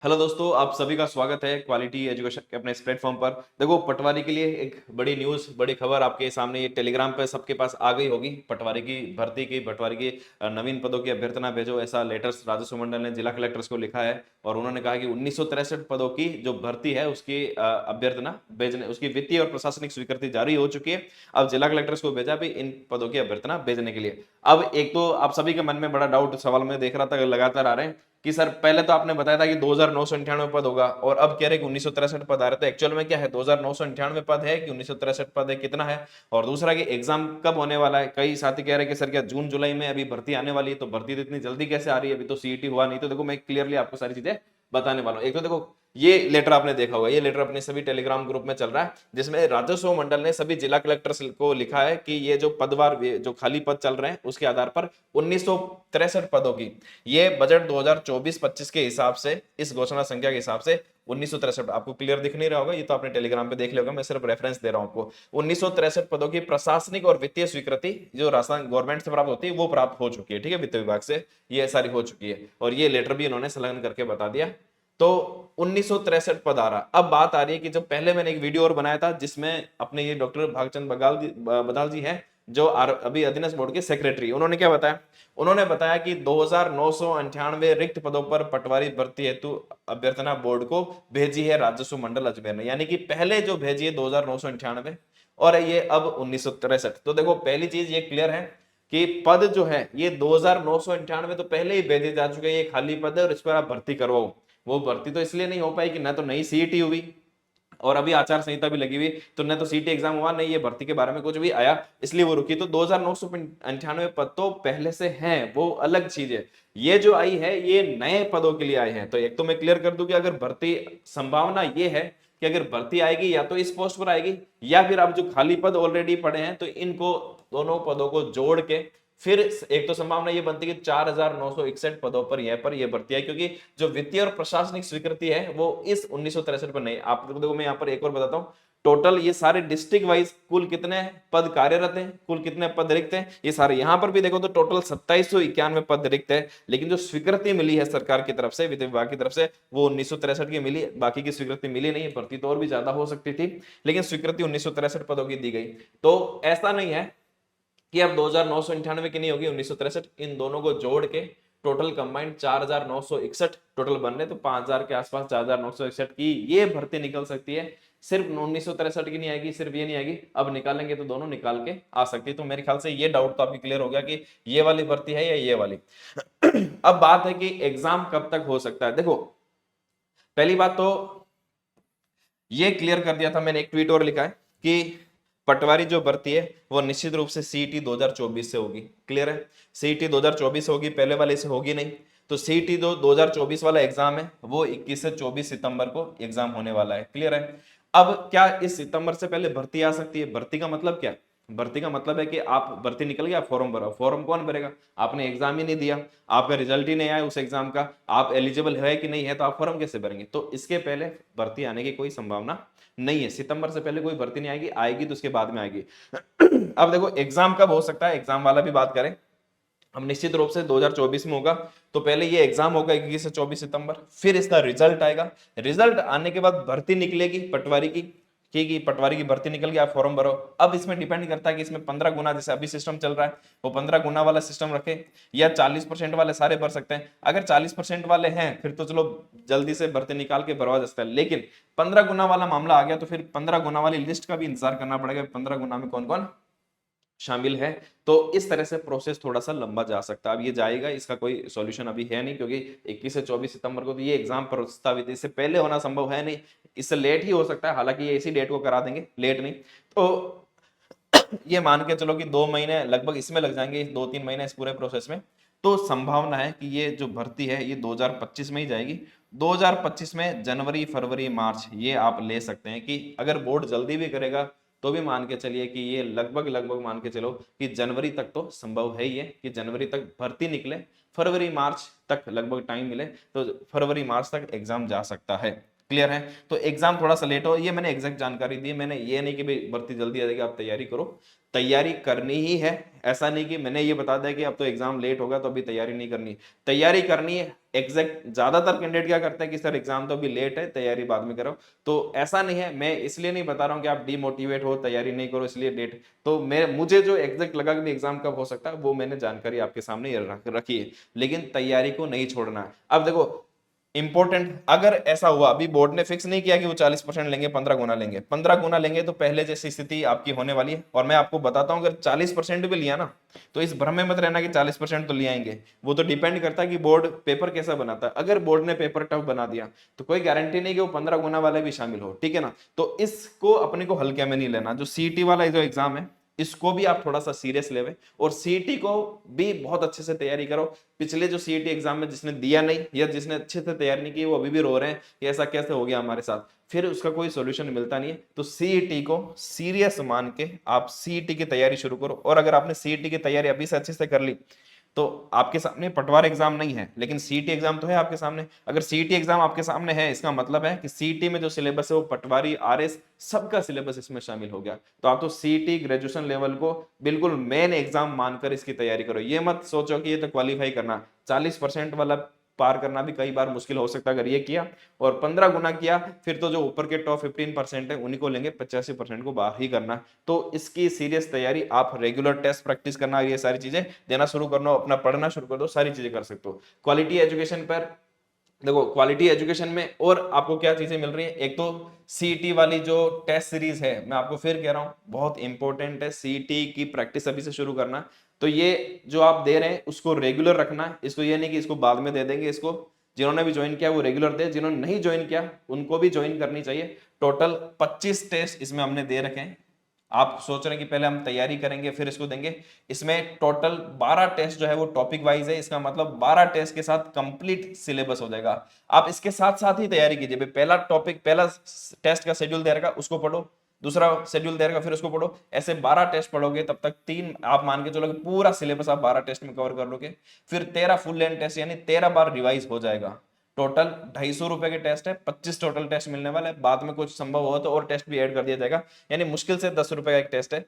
Hello दोस्तों, आप सभी का स्वागत है क्वालिटी एजुकेशन के अपने इस प्लेटफॉर्म पर। देखो, पटवारी के लिए एक बड़ी न्यूज़, बड़ी खबर आपके सामने ये टेलीग्राम पे सबके पास आ गई होगी। पटवारी की भर्ती की, पटवारी की नवीन पदों की अभ्यर्थना भेजो, ऐसा लेटर्स राजस्व मंडल ने जिला कलेक्टर्स को लिखा है। और उन्होंने कहा कि 1963 पदों की जो भर्ती है उसकी अभ्यर्थना भेजने, उसकी वित्तीय और प्रशासनिक स्वीकृति जारी हो चुकी है। अब जिला कलेक्टर्स को भेजा भी इन पदों की अभ्यर्थना भेजने के लिए। अब एक तो आप सभी के मन में बड़ा डाउट, सवाल में देख रहा था लगातार आ रहे हैं कि सर पहले तो आपने बताया था कि 2998 पद होगा और अब कह रहे कि 1963 पद आ रहे। तो एक्चुअल में क्या है, 2998 पद है कि 1963 पद है, कितना है? और दूसरा कि एग्जाम कब होने वाला है? कई साथी कह रहे हैं कि सर क्या जून जुलाई में अभी भर्ती आने वाली है, तो भर्ती तो इतनी जल्दी कैसे आ रही है, अभी तो सीईटी हुआ नहीं। तो देखो, मैं क्लियरली आपको सारी चीजें बताने वाला हूं। एक तो देखो, ये लेटर आपने देखा होगा, ये लेटर अपने सभी टेलीग्राम ग्रुप में चल रहा है, जिसमें राजस्व मंडल ने सभी जिला कलेक्टर्स को लिखा है कि ये जो पदवार, जो खाली पद चल रहे हैं उसके आधार पर 1963 पदों की, ये बजट 2024-25 के हिसाब से, इस घोषणा संख्या के हिसाब से 1963, आपको क्लियर दिख नहीं रहा होगा, ये तो आपने टेलीग्राम पे देख लिया होगा, मैं सिर्फ रेफरेंस दे रहा हूं आपको। 1963 पदों की प्रशासनिक और वित्तीय स्वीकृति जो राजस्थान गवर्नमेंट से प्राप्त होती है वो प्राप्त हो चुकी है। ठीक है, वित्त विभाग से ये सारी हो चुकी है और ये लेटर भी इन्होंने संलग्न करके बता दिया। तो 1963 पद आ रहा। अब बात आ रही है कि जब पहले मैंने एक वीडियो और बनाया था जिसमें अपने ये डॉक्टर भागचंद बदाल जी हैं, जो अभी अधीनस्थ बोर्ड के सेक्रेटरी, उन्होंने क्या बताया? उन्होंने बताया कि 2998 रिक्त पदों पर पटवारी भर्ती हेतु अभ्यर्थना बोर्ड को भेजी है राजस्व मंडल अजमेर ने। यानी कि पहले जो भेजी है 2998 और ये अब 1963। तो देखो, पहली चीज ये क्लियर है कि पद जो है ये 2998 तो पहले ही भेजे जा चुके हैं, ये खाली पद है और इस पर आप भर्ती करवाओ। वो भर्ती तो इसलिए नहीं हो पाई कि न तो नई सीईटी हुई और अभी आचार संहिता भी लगी हुई, तो न तो सीटी एग्जाम हुआ, नहीं ये भर्ती के बारे में कुछ भी आया, इसलिए वो रुकी। तो 2998 पद तो पहले से हैं, वो अलग चीज है। ये जो आई है ये नए पदों के लिए आए हैं। तो एक तो मैं क्लियर कर दूं कि अगर भर्ती, संभावना ये है कि अगर भर्ती आएगी या तो इस पोस्ट पर आएगी या फिर अब जो खाली पद ऑलरेडी पड़े हैं तो इनको दोनों पदों को जोड़ के फिर एक तो संभावना ये बनती है कि 4961 पदों पर यह भर्ती है, क्योंकि जो वित्तीय और प्रशासनिक स्वीकृति है वो इस 1963 पर नहीं। आप देखो, मैं यहाँ पर एक और बताता हूँ, टोटल ये सारे डिस्ट्रिक्ट वाइज कुल कितने पद कार्यरत हैं, कुल कितने पद रिक्त हैं, ये सारे यहां पर भी देखो तो टोटल 2791 पद रिक्त है। लेकिन जो स्वीकृति मिली है सरकार की तरफ से, वित्त विभाग की तरफ से, वो 1963 की मिली, बाकी की स्वीकृति मिली नहीं है। भर्ती तो और भी ज्यादा हो सकती थी, लेकिन स्वीकृति 1963 पदों की दी गई। तो ऐसा नहीं है कि अब 2998 की नहीं होगी, 1963, इन दोनों को जोड़ के टोटल कंबाइंड 4961 टोटल बन रहे, तो 5000 के आसपास 4961 की ये भर्ती निकल सकती है। सिर्फ 1963 की नहीं आएगी, सिर्फ ये नहीं आएगी, अब निकालेंगे तो दोनों निकाल के आ सकती है। तो मेरे ख्याल से ये डाउट तो आपकी क्लियर हो गया कि ये वाली भर्ती है या ये वाली। अब बात है कि एग्जाम कब तक हो सकता है। देखो, पहली बात तो ये क्लियर कर दिया था मैंने, एक ट्वीट और लिखा है कि पटवारी जो भर्ती है वो निश्चित रूप से सीईटी 2024 से होगी। क्लियर है, सीईटी 2024 से होगी, पहले वाले से होगी नहीं। तो सीईटी 2024 वाला एग्जाम है वो 21 से 24 सितंबर को एग्जाम होने वाला है। क्लियर है। अब क्या इस सितंबर से पहले भर्ती आ सकती है? भर्ती का मतलब क्या? भर्ती का मतलब है कि आप भर्ती निकल गया, फॉर्म भरा, फॉर्म कौन भरेगा? आपने एग्जाम ही नहीं दिया, आपका रिजल्ट ही नहीं आया उस एग्जाम का, आप एलिजिबल है कि नहीं है, तो आप फॉर्म कैसे भरेंगे? तो इसके पहले भर्ती आने की कोई संभावना नहीं है। सितंबर से पहले कोई भर्ती नहीं आएगी, आएगी तो उसके बाद में आएगी। अब देखो, एग्जाम कब हो सकता है, एग्जाम वाला भी बात करें। अब निश्चित रूप से 2024 में होगा, तो पहले ये एग्जाम होगा 21 से 24 सितंबर, फिर इसका रिजल्ट आएगा। रिजल्ट आने के बाद भर्ती निकलेगी पटवारी की पटवारी की भर्ती निकल गई, आप फॉर्म भरो। अब इसमें डिपेंड करता है कि इसमें 15 गुना, जैसे अभी सिस्टम चल रहा है, वो 15 गुना वाला सिस्टम रखे या 40% वाले सारे भर सकते हैं। अगर 40% वाले हैं फिर तो चलो जल्दी से भर्ती निकाल के भरवा सकता है, लेकिन 15 गुना वाला मामला आ गया तो फिर 15 गुना वाली लिस्ट का भी इंतजार करना पड़ेगा, 15 गुना में कौन कौन शामिल है। तो इस तरह से प्रोसेस थोड़ा सा लंबा जा सकता है। अब ये जाएगा, इसका कोई सॉल्यूशन अभी है नहीं, क्योंकि 21 से 24 सितंबर को तो ये एग्जाम प्रस्तावित है, इससे पहले होना संभव है नहीं, इससे लेट ही हो सकता है। हालांकि ये इसी डेट को करा देंगे, लेट नहीं। तो ये मान के चलो कि 2 महीने लगभग इसमें लग जाएंगे, 2-3 महीने इस पूरे प्रोसेस में। तो संभावना है कि ये जो भर्ती है ये 2025 में ही जाएगी। 2025 में जनवरी, फरवरी, मार्च ये आप ले सकते हैं कि अगर बोर्ड जल्दी भी करेगा तो भी मान के चलिए कि ये लगभग लगभग मान के चलो कि जनवरी तक तो संभव है ही है कि जनवरी तक भर्ती निकले, फरवरी मार्च तक लगभग टाइम मिले, तो फरवरी मार्च तक एग्जाम जा सकता है। क्लियर है। तो एग्जाम थोड़ा सा लेट हो, ये मैंने एग्जैक्ट जानकारी दी, मैंने ये नहीं कि भाई भर्ती जल्दी आ जाएगी आप तैयारी करो, तैयारी करनी ही है। ऐसा नहीं कि मैंने ये बता दिया कि अब तो एग्जाम लेट होगा तो अभी तैयारी नहीं करनी, तैयारी करनी है। एग्जैक्ट ज्यादातर कैंडिडेट क्या करते हैं कि सर एग्जाम तो अभी लेट है, तैयारी बाद में करो। तो ऐसा नहीं है, मैं इसलिए नहीं बता रहा हूँ कि आप डिमोटिवेट हो, तैयारी नहीं करो इसलिए लेट। तो मैं मुझे जो एग्जैक्ट लगा कि एग्जाम कब हो सकता है वो मैंने जानकारी आपके सामने रखी है, लेकिन तैयारी को नहीं छोड़ना है। अब देखो इंपॉर्टेंट, अगर ऐसा हुआ, अभी बोर्ड ने फिक्स नहीं किया कि वो 40% लेंगे, 15 गुना लेंगे, 15 गुना लेंगे तो पहले जैसी स्थिति आपकी होने वाली है। और मैं आपको बताता हूं, अगर 40% भी लिया ना तो इस भ्रम में मत रहना कि 40% तो ले आएंगे। वो तो डिपेंड करता है कि बोर्ड पेपर कैसा बनाता है। अगर बोर्ड ने पेपर टफ बना दिया तो कोई गारंटी नहीं कि वो 15 गुना वाले भी शामिल हो, ठीक है ना। तो इसको अपने को हल्के में नहीं लेना। जो सीईटी वाला जो एग्जाम है इसको भी आप थोड़ा सा सीरियस लेवे, और सीईटी को भी बहुत अच्छे से तैयारी करो। पिछले जो सीईटी एग्जाम में जिसने दिया नहीं या जिसने अच्छे से तैयारी नहीं की वो अभी भी रो रहे हैं कि ऐसा कैसे हो गया हमारे साथ, फिर उसका कोई सॉल्यूशन मिलता नहीं है। तो सीईटी को सीरियस मान के आप सीईटी की तैयारी शुरू करो। और अगर आपने सीईटी की तैयारी अभी से अच्छे से कर ली तो आपके सामने पटवार एग्जाम नहीं है लेकिन सीईटी एग्जाम तो है आपके सामने। अगर सीईटी एग्जाम आपके सामने है इसका मतलब है कि सीईटी में जो सिलेबस है वो पटवारी, आरएस सबका सिलेबस इसमें शामिल हो गया। तो आप तो सीईटी ग्रेजुएशन लेवल को बिल्कुल मेन एग्जाम मानकर इसकी तैयारी करो। ये मत सोचो कि ये तो क्वालिफाई करना, 40% वाला पार करना भी कई बार मुश्किल हो सकता है। अगर ये किया और 15 गुना किया फिर तो जो ऊपर के टॉप 15% है उन्हीं को लेंगे, 85% को बाहर ही करना। तो इसकी सीरियस तैयारी, आप रेगुलर टेस्ट प्रैक्टिस करना, ये सारी चीजें देना शुरू कर दो, अपना पढ़ना शुरू कर दो, सारी चीजें कर सकते हो। क्वालिटी एजुकेशन पर देखो, क्वालिटी एजुकेशन में और आपको क्या चीजें मिल रही है, एक तो सीईटी वाली जो टेस्ट सीरीज है, मैं आपको फिर कह रहा हूं बहुत इंपॉर्टेंट है। सीईटी की प्रैक्टिस अभी से शुरू करना। तो ये जो आप दे रहे हैं उसको रेगुलर रखना है। इसको ये नहीं कि इसको बाद में दे देंगे, इसको जिन्होंने भी ज्वाइन किया वो रेगुलर दे, जिन्होंने नहीं ज्वाइन किया उनको भी ज्वाइन करनी चाहिए। टोटल 25 टेस्ट इसमें हमने दे रखे हैं। आप सोच रहे हैं कि पहले हम तैयारी करेंगे फिर इसको देंगे, इसमें टोटल 12 टेस्ट जो है वो टॉपिक वाइज है। इसका मतलब 12 टेस्ट के साथ कंप्लीट सिलेबस हो जाएगा। आप इसके साथ साथ ही तैयारी कीजिए। पहला टॉपिक, पहला टेस्ट का शेड्यूल दे रखा उसको पढ़ो, दूसरा शेड्यूल दे रखा फिर उसको पढ़ो, ऐसे 12 टेस्ट पढ़ोगे तब तक तीन आप मान के चलोगे पूरा सिलेबस आप 12 टेस्ट में कवर कर लोगे। फिर 13 फुल लेंथ टेस्ट यानी 13 बार रिवाइज हो जाएगा। टोटल 250 रुपए के टेस्ट है, 25 टोटल टेस्ट मिलने वाले हैं। बाद में कुछ संभव हो तो और टेस्ट भी ऐड कर दिया जाएगा, यानी मुश्किल से 10 रुपए का एक टेस्ट है।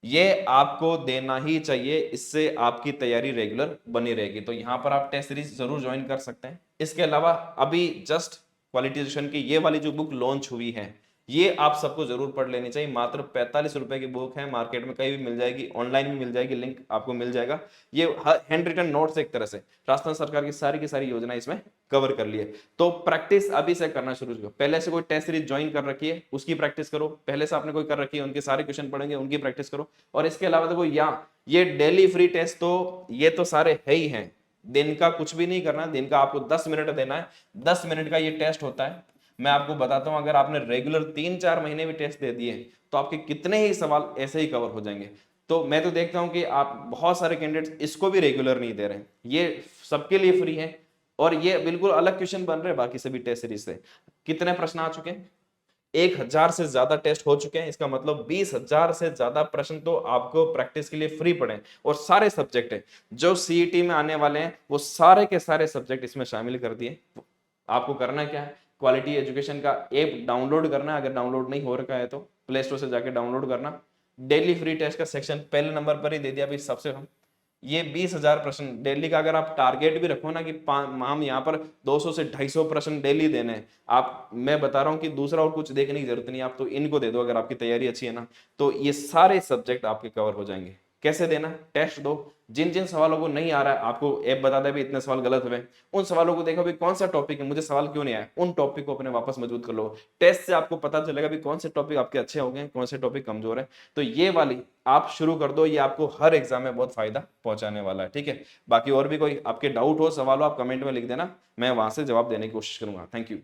ये आपको देना ही चाहिए, इससे आपकी तैयारी रेगुलर बनी रहेगी। तो यहाँ पर आप टेस्ट सीरीज जरूर ज्वाइन कर सकते हैं। इसके अलावा अभी जस्ट क्वालिफिकेशन की ये वाली जो बुक लॉन्च हुई है ये आप सबको जरूर पढ़ लेनी चाहिए। मात्र 45 रुपए की बुक है, मार्केट में कहीं भी मिल जाएगी, ऑनलाइन भी मिल जाएगी, लिंक आपको मिल जाएगा। ये हैंड रिटन नोट्स एक तरह से राजस्थान सरकार की सारी योजना इसमें कवर कर लिए। तो प्रैक्टिस अभी से करना शुरू करो। पहले से कोई टेस्ट सीरीज ज्वाइन कर रखी है उसकी प्रैक्टिस करो, पहले से आपने कोई कर रखी है उनके सारे क्वेश्चन पढ़ेंगे उनकी प्रैक्टिस करो। और इसके अलावा देखो ये डेली फ्री टेस्ट तो ये तो सारे है ही हैं, दिन का कुछ भी नहीं करना, दिन का आपको 10 मिनट देना है। 10 मिनट का ये टेस्ट होता है। मैं आपको बताता हूं अगर आपने रेगुलर 3-4 महीने भी टेस्ट दे दिए तो आपके कितने ही सवाल ऐसे ही कवर हो जाएंगे। तो मैं तो देखता हूं कि आप बहुत सारे कैंडिडेट्स इसको भी रेगुलर नहीं दे रहे हैं। ये सबके लिए फ्री है और ये बिल्कुल अलग क्वेश्चन बन रहे हैं बाकी सभी टेस्ट सीरीज से। कितने प्रश्न आ चुके हैं? 1000 से ज्यादा टेस्ट हो चुके हैं। इसका मतलब 20,000 से ज्यादा प्रश्न तो आपको प्रैक्टिस के लिए फ्री पड़े और सारे सब्जेक्ट है जो सीईटी में आने वाले हैं वो सारे के सारे सब्जेक्ट इसमें शामिल कर दिए। आपको करना क्या है, क्वालिटी एजुकेशन का ऐप डाउनलोड करना है। अगर डाउनलोड नहीं हो रखा है तो प्ले स्टोर से जाके डाउनलोड करना। डेली फ्री टेस्ट का सेक्शन पहले नंबर पर ही दे दिया भाई सबसे कम। ये 20,000 प्रश्न डेली का अगर आप टारगेट भी रखो ना कि हम यहाँ पर 200 से 250 प्रश्न डेली देने हैं, आप, मैं बता रहा हूँ कि दूसरा और कुछ देखने की जरूरत नहीं, आप तो इनको दे दो। अगर आपकी तैयारी अच्छी है ना तो ये सारे सब्जेक्ट आपके कवर हो जाएंगे। कैसे देना? टेस्ट दो, जिन जिन सवालों को नहीं आ रहा है आपको ऐप बता दे भी इतने सवाल गलत हुए, उन सवालों को देखो भी कौन सा टॉपिक है, मुझे सवाल क्यों नहीं आया, उन टॉपिक को अपने वापस मजबूत कर लो। टेस्ट से आपको पता चलेगा भी कौन से टॉपिक आपके अच्छे हो गए, कौन से टॉपिक कमजोर है। तो ये वाली आप शुरू कर दो, ये आपको हर एग्जाम में बहुत फायदा पहुंचाने वाला है। ठीक है, बाकी और भी कोई आपके डाउट हो, सवाल हो, आप कमेंट में लिख देना, मैं वहां से जवाब देने की कोशिश करूंगा। Thank you.